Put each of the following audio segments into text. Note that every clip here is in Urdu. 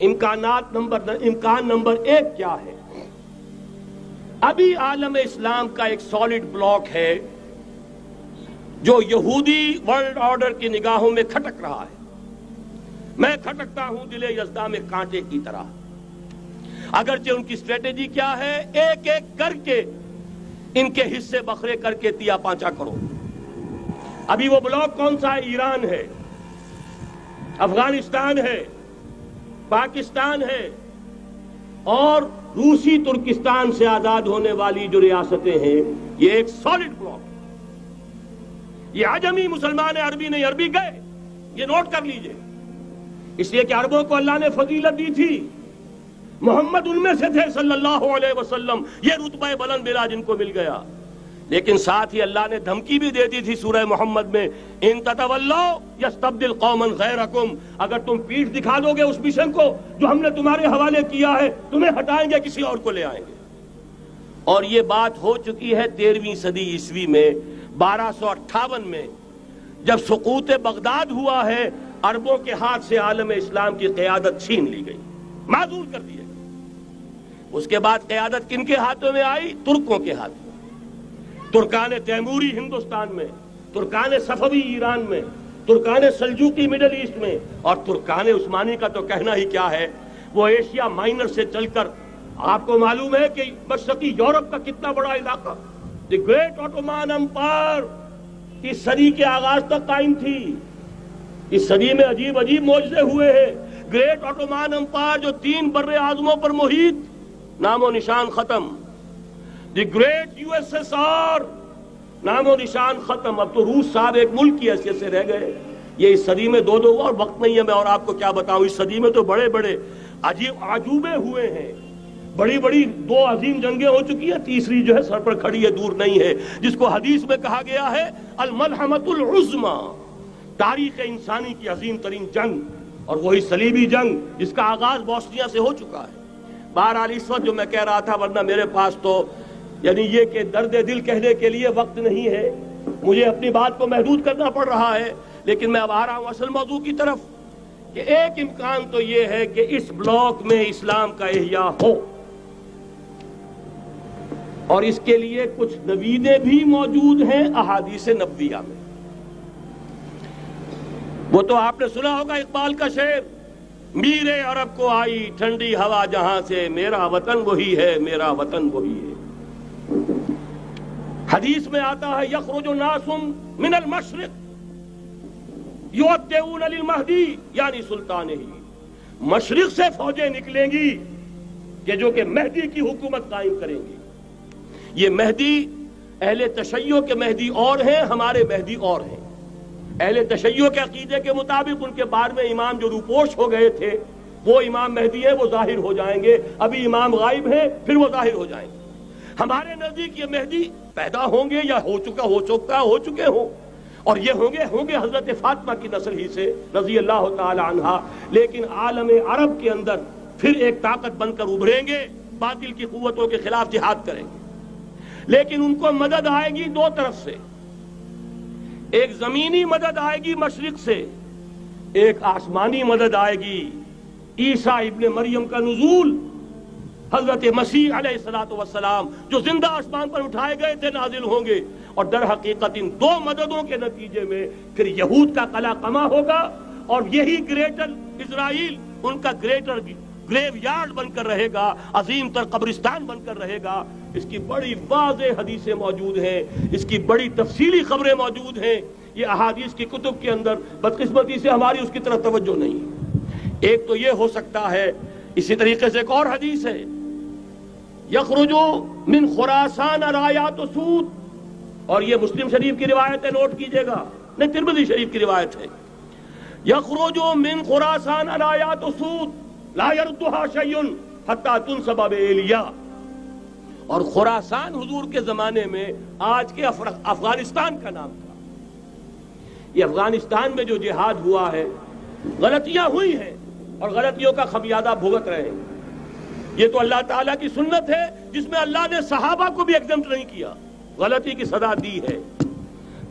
امکان نمبر 1 کیا ہے؟ ابھی عالم اسلام کا ایک سالڈ بلاک ہے جو یہودی ورلڈ آرڈر کی نگاہوں میں کھٹک رہا ہے. میں کھٹکتا ہوں دل یزداں میں کانٹے کی طرح. اگرچہ ان کی اسٹریٹجی کیا ہے؟ ایک ایک کر کے ان کے حصے بکھرے کر کے تیا پانچا کرو. ابھی وہ بلاک کون سا ہے؟ ایران ہے، افغانستان ہے، پاکستان ہے اور روسی ترکستان سے آزاد ہونے والی جو ریاستیں ہیں. یہ ایک سالڈ بلاک. یہ عجمی مسلمان عربی نہیں، عربی گئے، یہ نوٹ کر لیجئے. اس لیے کہ عربوں کو اللہ نے فضیلت دی تھی، محمد ان میں سے تھے صلی اللہ علیہ وسلم، یہ رتبہ بلند ملا جن کو مل گیا. لیکن ساتھ ہی اللہ نے دھمکی بھی دے دی تھی سورہ محمد میں، ان تتولوا یستبدل قوما غیرکم، اگر تم پیٹھ دکھا دو گے اس مشن کو جو ہم نے تمہارے حوالے کیا ہے، تمہیں ہٹائیں گے، کسی اور کو لے آئیں گے. اور یہ بات ہو چکی ہے 13ویں صدی عیسوی میں. 1258 میں جب سقوط بغداد ہوا ہے، عربوں کے ہاتھ سے عالم اسلام کی قیادت چھین لی گئی، معزول کر دیے گئے. اس کے بعد قیادت کن کے ہاتھوں میں آئی؟ ترکوں کے ہاتھوں. ترکان تیموری ہندوستان میں، ترکان صفوی ایران میں، ترکان سلجوقی مڈل ایسٹ میں، اور ترکان عثمانی کا تو کہنا ہی کیا ہے. وہ ایشیا مائنر سے چل کر آپ کو معلوم ہے کہ مشرقی یورپ کا کتنا بڑا علاقہ، دی گریٹ آٹومان امپائر اس صدی کے آغاز تک قائم تھی. اس صدی میں عجیب عجیب معجزے ہوئے ہیں. گریٹ آٹومان امپائر جو 3 بر اعظموں پر محیط، نام و نشان ختم. The great U S S R, نام و نشان ختم. اب تو روس صاحب ایک ملک کی حیثیت سے رہ گئے. یہ اس صدی میں دو اور وقت نہیں ہے میں اور آپ کو کیا بتاؤں. اس صدی میں تو بڑے بڑے عجیب عجوبے ہوئے ہیں. بڑی بڑی 2 عظیم جنگیں ہو چکی ہیں، تیسری جو ہے سر پر کھڑی ہے، دور نہیں ہے، جس کو حدیث میں کہا گیا ہے الملحمۃ العظمی، تاریخ انسانی کی عظیم ترین جنگ. اور وہی صلیبی جنگ جس کا آغاز بوسنیا سے ہو چکا ہے. بہرحال اس وقت جو میں کہہ رہا تھا، ورنہ میرے پاس تو یعنی یہ کہ درد دل کہنے کے لیے وقت نہیں ہے، مجھے اپنی بات کو محدود کرنا پڑ رہا ہے. لیکن میں اب آ رہا ہوں اصل موضوع کی طرف کہ ایک امکان تو یہ ہے کہ اس بلاک میں اسلام کا احیاء ہو، اور اس کے لیے کچھ نویدیں بھی موجود ہیں احادیث نبویہ میں. وہ تو آپ نے سنا ہوگا اقبال کا شعر، میرے عرب کو آئی ٹھنڈی ہوا جہاں سے، میرا وطن وہی ہے، میرا وطن وہی ہے. حدیث میں آتا ہے یخرج ناس من المشرق یودعون للمہدی یعنی سلطانہ، مشرق سے فوجیں نکلیں گی کہ جو کہ مہدی کی حکومت قائم کریں گی. یہ مہدی اہل تشیع کے مہدی اور ہیں، ہمارے مہدی اور ہیں. اہل تشیع کے عقیدے کے مطابق ان کے بعد میں امام جو روپوش ہو گئے تھے وہ امام مہدی ہیں، وہ ظاہر ہو جائیں گے. ابھی امام غائب ہیں، پھر وہ ظاہر ہو جائیں گے. ہمارے نزدیک یہ مہدی پیدا ہوں گے یا ہو چکے ہوں، اور یہ ہوں گے حضرت فاطمہ کی نسل ہی سے رضی اللہ تعالی عنہا. لیکن عالم عرب کے اندر پھر ایک طاقت بن کر ابھریں گے، باطل کی قوتوں کے خلاف جہاد کریں گے. لیکن ان کو مدد آئے گی 2 طرف سے. ایک زمینی مدد آئے گی مشرق سے، ایک آسمانی مدد آئے گی. عیسیٰ ابن مریم کا نزول، حضرت مسیح علیہ السلام جو زندہ آسمان پر اٹھائے گئے تھے نازل ہوں گے. اور در حقیقت ان 2 مددوں کے نتیجے میں پھر یہود کا قلع قمع ہوگا، اور یہی گریٹر اسرائیل ان کا گریٹر گریو یارڈ بن کر رہے گا، عظیم تر قبرستان بن کر رہے گا. اس کی بڑی واضح حدیثیں موجود ہیں، اس کی بڑی تفصیلی خبریں موجود ہیں. یہ احادیث کی کتب کے اندر بدقسمتی سے ہماری اس کی طرف توجہ نہیں. ایک تو یہ ہو سکتا ہے. اسی طریقے سے ایک اور حدیث ہے، یخرج من خراسان رایات سود، اور یہ مسلم شریف کی روایت ہے، نوٹ کیجئے گا، نہیں ترمذی شریف کی روایت ہے. یخرج من خراسان رایات سود لا يردها شيء حتى تنصب بإيلیا. اور خراسان حضور کے زمانے میں آج کے افغانستان کا نام تھا. یہ افغانستان میں جو جہاد ہوا ہے، غلطیاں ہوئی ہیں اور غلطیوں کا خمیازہ بھگت رہے ہیں. یہ تو اللہ تعالیٰ کی سنت ہے جس میں اللہ نے صحابہ کو بھی ایگزمپٹ نہیں کیا، غلطی کی سزا دی ہے.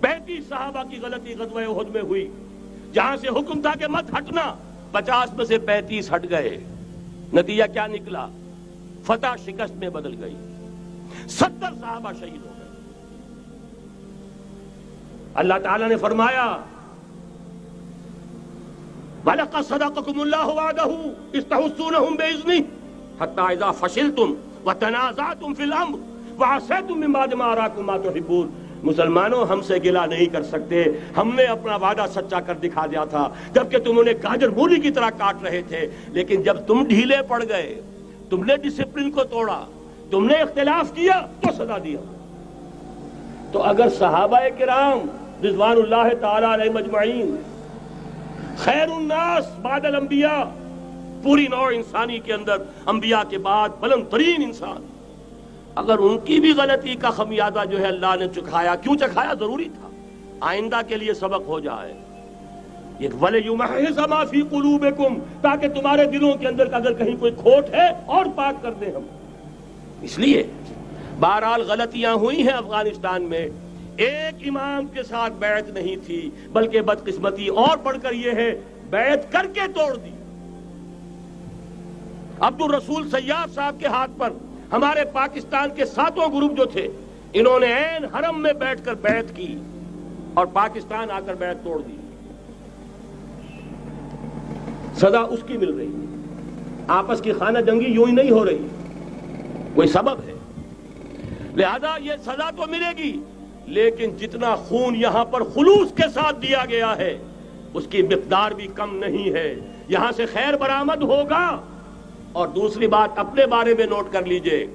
35 صحابہ کی غلطی غزوہ احد میں ہوئی، جہاں سے حکم تھا کہ مت ہٹنا، 50 میں سے 35 ہٹ گئے. نتیجہ کیا نکلا؟ فتح شکست میں بدل گئی، 70 صحابہ شہید ہو گئے۔ اللہ تعالیٰ نے فرمایا وَلَقَدْ صَدَقَكُمُ اللَّهُ وَعْدَهُ إِذْ تَحُسُّونَهُم بِإِذْنِهِ حَتَّىٰ إِذَا فَشِلْتُمْ وَتَنَازَعْتُمْ فِي الْأَمْرِ وَعَصَيْتُم مِّن بَعْدِ مَا أَرَاكُم مَّا تُحِبُّونَ۔ مسلمانوں، ہم سے گلہ نہیں کر سکتے، ہم نے اپنا وعدہ سچا کر دکھا دیا تھا جبکہ تم انہیں گاجر مولی کی طرح کاٹ رہے تھے، لیکن جب تم ڈھیلے پڑ گئے، تم نے ڈسپلن کو توڑا، تم نے اختلاف کیا تو سزا دیا۔ تو اگر صحابہ کرام رضوان اللہ تعالی علیہ مجمعین خیر الناس بعد الانبیاء، پوری نوع انسانی کے اندر انبیاء کے بعد بلند ترین انسان، اگر ان کی بھی غلطی کا خمیازہ جو ہے اللہ نے چکھایا، کیوں چکھایا؟ ضروری تھا، آئندہ کے لیے سبق ہو جائے۔ ایک وَلِيُمَحِّصَ مَا فِي قُلُوبِكُمْ، تاکہ تمہارے دلوں کے اندر اگر کہیں کوئی کھوٹ ہے اور پاک کر دیں ہم۔ اس لیے بہرحال غلطیاں ہوئی ہیں افغانستان میں، ایک امام کے ساتھ بیعت نہیں تھی، بلکہ بدقسمتی اور بڑھ کر یہ ہے بیعت کر کے توڑ دی۔ عبد الرسول سیاف صاحب کے ہاتھ پر ہمارے پاکستان کے 7 گروپ جو تھے، انہوں نے عین حرم میں بیٹھ کر بیعت کی اور پاکستان آ کر بیعت توڑ دی۔ سزا اس کی مل رہی ہے، آپس کی خانہ جنگی یوں ہی نہیں ہو رہی، کوئی سبب ہے، لہذا یہ سزا تو ملے گی، لیکن جتنا خون یہاں پر خلوص کے ساتھ دیا گیا ہے اس کی مقدار بھی کم نہیں ہے۔ یہاں سے خیر برآمد ہوگا۔ اور دوسری بات اپنے بارے میں نوٹ کر لیجئے،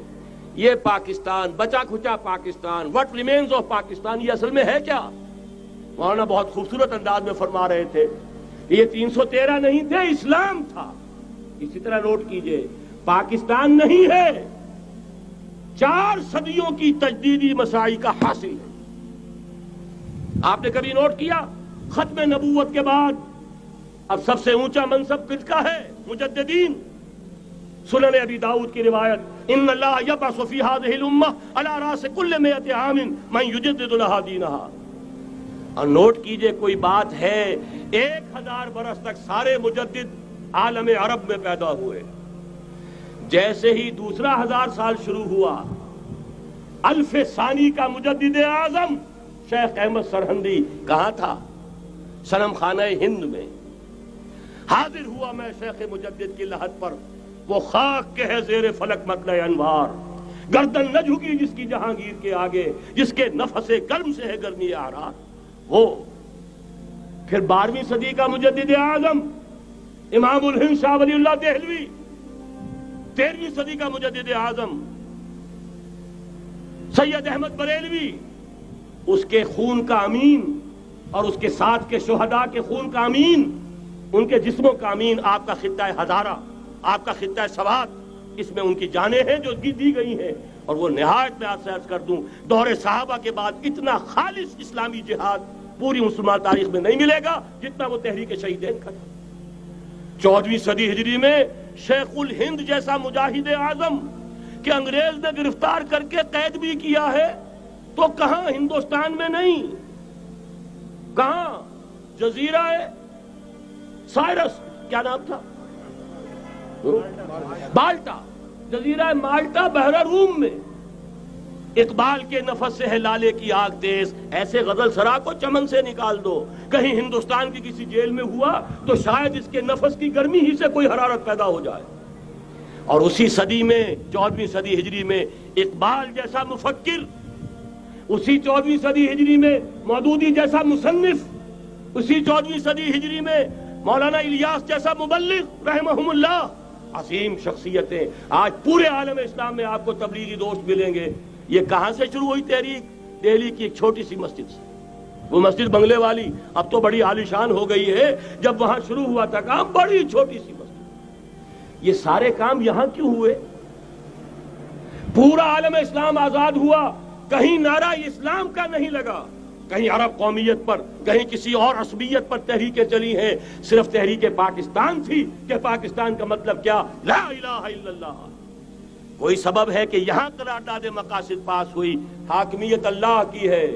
یہ پاکستان، بچا کھچا Pakistan, what remains of Pakistan, یہ اصل میں ہے کیا؟ مولانا بہت خوبصورت انداز میں فرما رہے تھے کہ یہ 313 نہیں تھے، اسلام تھا۔ اسی طرح نوٹ کیجئے، پاکستان نہیں ہے، 4 صدیوں کی تجدیدی مساعی کا حاصل ہے۔ آپ نے کبھی نوٹ کیا ختم نبوت کے بعد اب سب سے اونچا منصب کس کا ہے؟ مجددین۔ سنن ابی داؤد کی روایت، ان اللہ یبعث فی ہذہ الامہ علی راس کل 100 عام من یجدد لها دینها۔ اور نوٹ کیجئے، کوئی بات ہے 1000 برس تک سارے مجدد عالم عرب میں پیدا ہوئے، جیسے ہی دوسرا 1000 سال شروع ہوا، الف ثانی کا مجدد اعظم شیخ احمد سرہندی کہاں تھا؟ صنم خانہ ہند میں حاضر ہوا۔ میں شیخ مجدد کی لحد پر، وہ خاک کے ہے زیر فلک مطلع انوار، گردن نہ جھکی جس کی جہانگیر کے آگے، جس کے نفس گرم سے ہے گرمی اعراض وہ۔ پھر 12ویں صدی کا مجدد اعظم امام الہند شاہ ولی اللہ دہلوی، 13ویں صدی کا مجدد اعظم سید احمد بریلوی، اس کے خون کا امین اور اس کے ساتھ کے شہداء کے خون کا امین، ان کے جسموں کا امین آپ کا خطہ ہزارہ، آپ کا خطہ سوات، اس میں ان کی جانیں ہیں جو دی گئی ہیں۔ اور وہ نہایت میں آپ سے عرض کر دوں، دور صحابہ کے بعد اتنا خالص اسلامی جہاد پوری مسلمان تاریخ میں نہیں ملے گا جتنا وہ تحریک شہیدین کا تھا۔ 14ویں صدی ہجری میں شیخ الہند جیسا مجاہد اعظم کہ انگریز نے گرفتار کر کے قید بھی کیا ہے، تو کہاں؟ ہندوستان میں نہیں، کہاں؟ جزیرہ سائرس، کیا نام تھا؟ بالٹا، جزیرہ مالٹا بحر روم میں۔ اقبال کے نفس سے ہے لالے کی آگ تیز، ایسے غزل سرا کو چمن سے نکال دو۔ کہیں ہندوستان کی کسی جیل میں ہوا تو شاید اس کے نفس کی گرمی ہی سے کوئی حرارت پیدا ہو جائے۔ اور اسی صدی میں 14ویں صدی ہجری میں اقبال جیسا مفکر، اسی 14ویں صدی ہجری میں مودودی جیسا مصنف، اسی 14ویں صدی ہجری میں مولانا الیاس جیسا مبلغ رحمہم اللہ، عظیم شخصیتیں آج پورے عالم اسلام میں آپ کو تبلیغی دوست ملیں گے۔ یہ کہاں سے شروع ہوئی تحریک؟ دہلی کی ایک چھوٹی سی مسجد سے، وہ مسجد بنگلے والی اب تو بڑی عالیشان ہو گئی ہے، جب وہاں شروع ہوا تھا کام بڑی چھوٹی سی مسجد۔ یہ سارے کام یہاں کیوں ہوئے؟ پورا عالم اسلام آزاد ہوا، کہیں نعرہ اسلام کا نہیں لگا، کہیں عرب قومیت پر، کہیں کسی اور عصبیت پر تحریکیں چلی ہیں، صرف تحریک پاکستان تھی کہ پاکستان کا مطلب کیا؟ لا الہ الا اللہ۔ کوئی سبب ہے کہ یہاں قرارداد مقاصد پاس ہوئی، حاکمیت اللہ کی ہے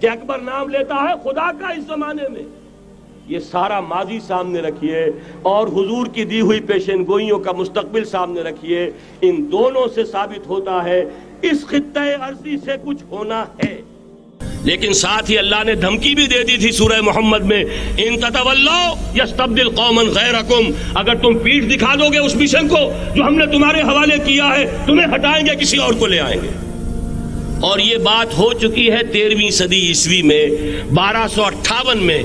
کہ اکبر نام لیتا ہے خدا کا اس زمانے میں، یہ سارا ماضی سامنے رکھیے اور حضور کی دی ہوئی پیشن گوئیوں کا مستقبل سامنے رکھیے، ان دونوں سے ثابت ہوتا ہے اس خطہ ارضی سے کچھ ہونا ہے۔ لیکن ساتھ ہی اللہ نے دھمکی بھی دے دی تھی سورہ محمد میں، ان تتولوا یستبدل قوما غیرکم، اگر تم پیٹھ دکھا دو گے اس مشن کو جو ہم نے تمہارے حوالے کیا ہے، تمہیں ہٹائیں گے، کسی اور کو لے آئیں گے۔ اور یہ بات ہو چکی ہے 13ویں صدی عیسوی میں، 1258 میں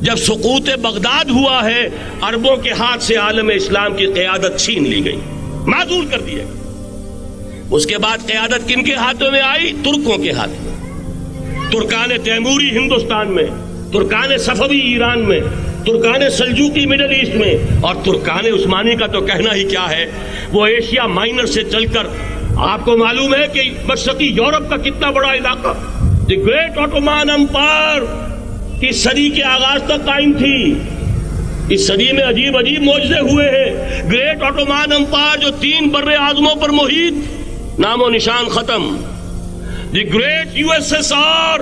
جب سقوط بغداد ہوا ہے، عربوں کے ہاتھ سے عالم اسلام کی قیادت چھین لی گئی، معزول کر دیا۔ اس کے بعد قیادت کن کے ہاتھوں میں آئی؟ ترکوں کے ہاتھ میں، ترکان تیموری ہندوستان میں، ترکان صفوی ایران میں، ترکان سلجوقی مڈل ایسٹ میں، اور ترکان عثمانی کا تو کہنا ہی کیا ہے، وہ ایشیا مائنر سے چل کر آپ کو معلوم ہے کہ مشرقی یورپ کا کتنا بڑا علاقہ، دی گریٹ آٹومان امپائر اس صدی کے آغاز تک قائم تھی۔ اس صدی میں عجیب عجیب معجزے ہوئے ہیں۔ گریٹ آٹومان امپائر جو 3 بر اعظموں پر محیط، نام و نشان ختم۔ The great U S S R,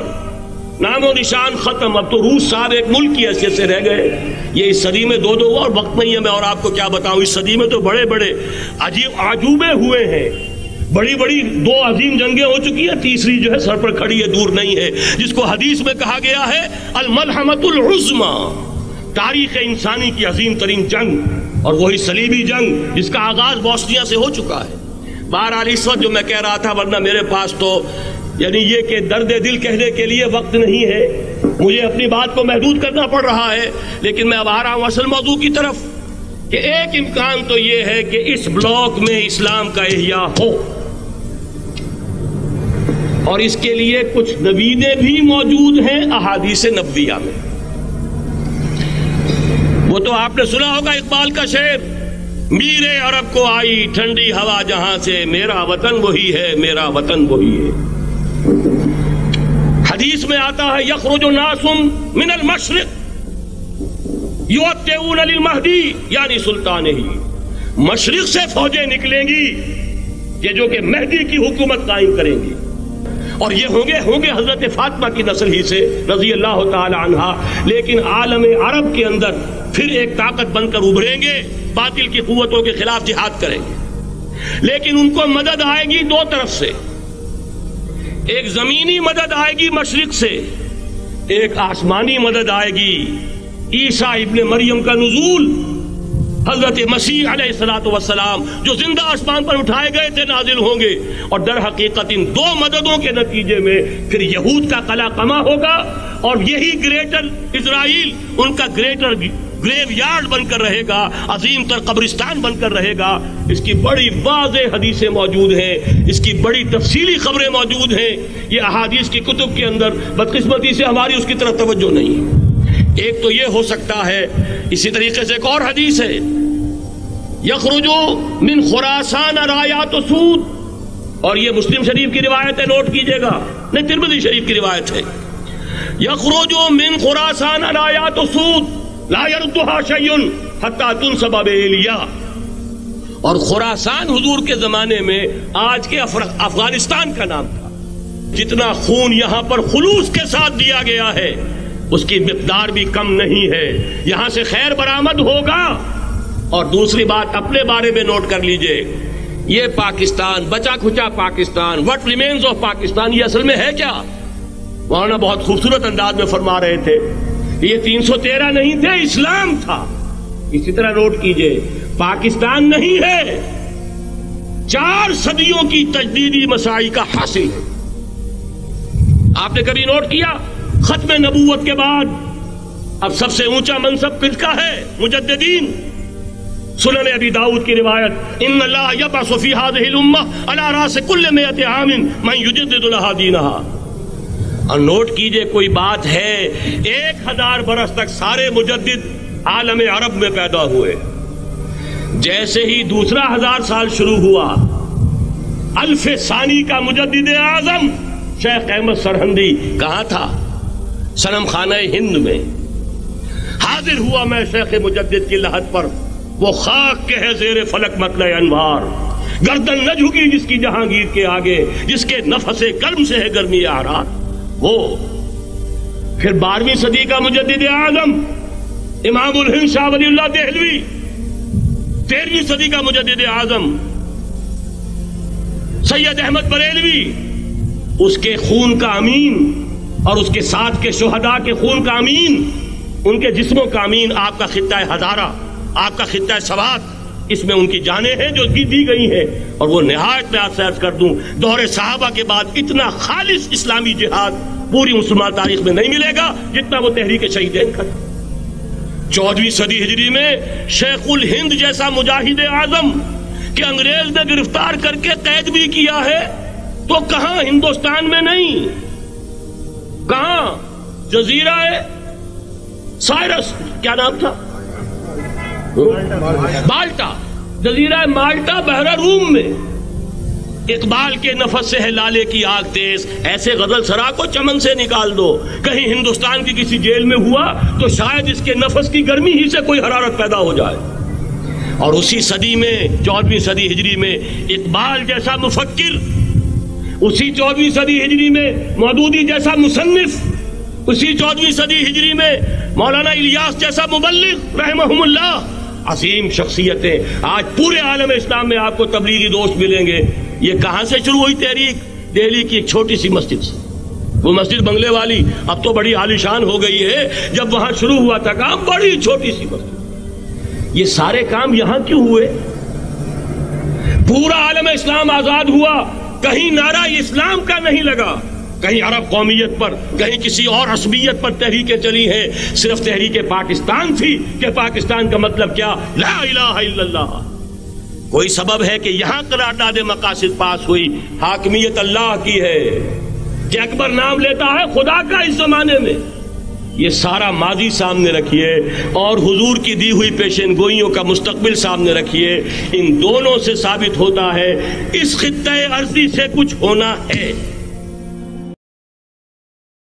نام و نشان ختم۔ اب تو روس صاحب ایک ملک کی حیثیت سے رہ گئے۔ یہ اس صدی میں 2 اور وقت نہیں ہے میں اور آپ کو کیا بتاؤں، اس صدی میں تو بڑے بڑے عجیب عجوبے ہوئے ہیں، بڑی بڑی 2 عظیم جنگیں ہو چکی ہیں، تیسری جو ہے سر پر کھڑی ہے، دور نہیں ہے، جس کو حدیث میں کہا گیا ہے الملحمۃ العظمی، تاریخ انسانی کی عظیم ترین جنگ، اور وہی صلیبی جنگ جس کا آغاز بوسنیا سے ہو چکا ہے۔ بہرحال اس وقت جو میں کہہ رہا تھا، ورنہ میرے پاس تو یعنی یہ کہ درد دل کہنے کے لیے وقت نہیں ہے، مجھے اپنی بات کو محدود کرنا پڑ رہا ہے، لیکن میں اب آ رہا ہوں اصل موضوع کی طرف، کہ ایک امکان تو یہ ہے کہ اس بلاک میں اسلام کا احیاء ہو، اور اس کے لیے کچھ نویدیں بھی موجود ہیں احادیث نبویہ میں۔ وہ تو آپ نے سنا ہوگا اقبال کا شعر، میرے عرب کو آئی ٹھنڈی ہوا جہاں سے، میرا وطن وہی ہے، میرا وطن وہی ہے۔ حدیث میں آتا ہے یخرج ناس من المشرق یؤتون للمہدی، یعنی سلطان ہی، مشرق سے فوجیں نکلیں گی کہ جو کہ مہدی کی حکومت قائم کریں گی، اور یہ ہوں گے حضرت فاطمہ کی نسل ہی سے رضی اللہ تعالی عنہا، لیکن عالم عرب کے اندر پھر ایک طاقت بن کر ابھریں گے، باطل کی قوتوں کے خلاف جہاد کریں گے، لیکن ان کو مدد آئے گی 2 طرف سے، ایک زمینی مدد آئے گی مشرق سے، ایک آسمانی مدد آئے گی، عیسیٰ ابن مریم کا نزول، حضرت مسیح علیہ السلام جو زندہ آسمان پر اٹھائے گئے تھے نازل ہوں گے، اور در حقیقت ان 2 مددوں کے نتیجے میں پھر یہود کا قلع قمع ہوگا، اور یہی گریٹر اسرائیل ان کا گریٹر گریو یارڈ بن کر رہے گا، عظیم تر قبرستان بن کر رہے گا۔ اس کی بڑی واضح حدیثیں موجود ہیں، اس کی بڑی تفصیلی خبریں موجود ہیں، یہ احادیث کی کتب کے اندر، بدقسمتی سے ہماری اس کی طرف توجہ نہیں۔ ایک تو یہ ہو سکتا ہے، اسی طریقے سے ایک اور حدیث ہے، یخرج من خراسان رایات سود، اور یہ مسلم شریف کی روایت ہے، نوٹ کیجئے گا، نہیں ترمذی شریف کی روایت ہے، یخرج من خراسان رایات سود لا یردها شیء حتی تنصب بإیلیا، اور خراسان حضور کے زمانے میں آج کے افغانستان کا نام تھا۔ جتنا خون یہاں پر خلوص کے ساتھ دیا گیا ہے اس کی مقدار بھی کم نہیں ہے، یہاں سے خیر برآمد ہوگا۔ اور دوسری بات اپنے بارے میں نوٹ کر لیجئے، یہ پاکستان، بچا کھچا Pakistan, what remains of Pakistan, یہ اصل میں ہے کیا؟ مولانا بہت خوبصورت انداز میں فرما رہے تھے، یہ 313 نہیں تھے، اسلام تھا۔ اسی طرح نوٹ کیجئے، پاکستان نہیں ہے، 4 صدیوں کی تجدیدی مساعی کا حاصل ہے۔ آپ نے کبھی نوٹ کیا ختم نبوت کے بعد اب سب سے اونچا منصب کس کا ہے؟ مجددین۔ سنن ابی داؤد کی روایت، ان اللہ یبعث فی هذه الامہ علی راس کل 100 عام من یجدد لها دینها۔ اور نوٹ کیجئے، کوئی بات ہے 1000 برس تک سارے مجدد عالم عرب میں پیدا ہوئے، جیسے ہی دوسرا 1000 سال شروع ہوا، الف ثانی کا مجدد اعظم شیخ احمد سرہندی کہاں تھا؟ صنم خانہ ہند میں حاضر ہوا۔ میں شیخ مجدد کی لحد پر، وہ خاک کے ہے زیر فلک مطلع انوار، گردن نہ جھکی جس کی جہانگیر کے آگے، جس کے نفس گرم سے ہے گرمی اعراض۔ وہ پھر 12ویں صدی کا مجدد اعظم امام الہند شاہ ولی اللہ دہلوی 13ویں صدی کا مجدد اعظم سید احمد بریلوی اس کے خون کا امین اور اس کے ساتھ کے شہداء کے خون کا امین، ان کے جسموں کا امین آپ کا خطہ ہزارہ، آپ کا خطہ سوات، اس میں ان کی جانیں ہیں جو دی گئی ہیں. اور وہ نہایت میں آپ سے عرض کر دوں دور صحابہ کے بعد اتنا خالص اسلامی جہاد پوری مسلمان تاریخ میں نہیں ملے گا جتنا وہ تحریک شہیدین کا. 14ویں صدی ہجری میں شیخ الہند جیسا مجاہد اعظم کہ انگریز نے گرفتار کر کے قید بھی کیا ہے، تو کہاں ہندوستان میں نہیں، کہاں جزیرہ سائرس، کیا نام تھا، مالٹا، جزیرہ مالٹا بحر روم میں اقبال کے نفس سے ہے لالے کی آگ تیز، ایسے غزل سرا کو چمن سے نکال دو. کہیں ہندوستان کی کسی جیل میں ہوا تو شاید اس کے نفس کی گرمی ہی سے کوئی حرارت پیدا ہو جائے. اور اسی صدی میں 14ویں صدی ہجری میں اقبال جیسا مفکر، اسی 14ویں صدی ہجری میں مودودی جیسا مصنف، اسی 14ویں صدی ہجری میں مولانا الیاس جیسا مبلغ رحمہم اللہ، عظیم شخصیتیں آج پورے عالم اسلام میں آپ کو تبلیغی دوست ملیں گے. یہ کہاں سے شروع ہوئی تحریک؟ دہلی کی ایک چھوٹی سی مسجد سے. وہ مسجد بنگلے والی اب تو بڑی عالیشان ہو گئی ہے، جب وہاں شروع ہوا تھا کام بڑی چھوٹی سی مسجد. یہ سارے کام یہاں کیوں ہوئے؟ پورا عالم اسلام آزاد ہوا، کہیں نعرہ اسلام کا نہیں لگا، کہیں عرب قومیت پر، کہیں کسی اور عصبیت پر تحریکیں چلی ہیں. صرف تحریک پاکستان تھی کہ پاکستان کا مطلب کیا، لا الہ الا اللہ. کوئی سبب ہے کہ یہاں قرارداد مقاصد پاس ہوئی، حاکمیت اللہ کی ہے کہ اکبر نام لیتا ہے خدا کا اس زمانے میں. یہ سارا ماضی سامنے رکھیے اور حضور کی دی ہوئی پیشین گوئیوں کا مستقبل سامنے رکھیے. ان دونوں سے ثابت ہوتا ہے اس خطہ ارضی سے کچھ ہونا ہے.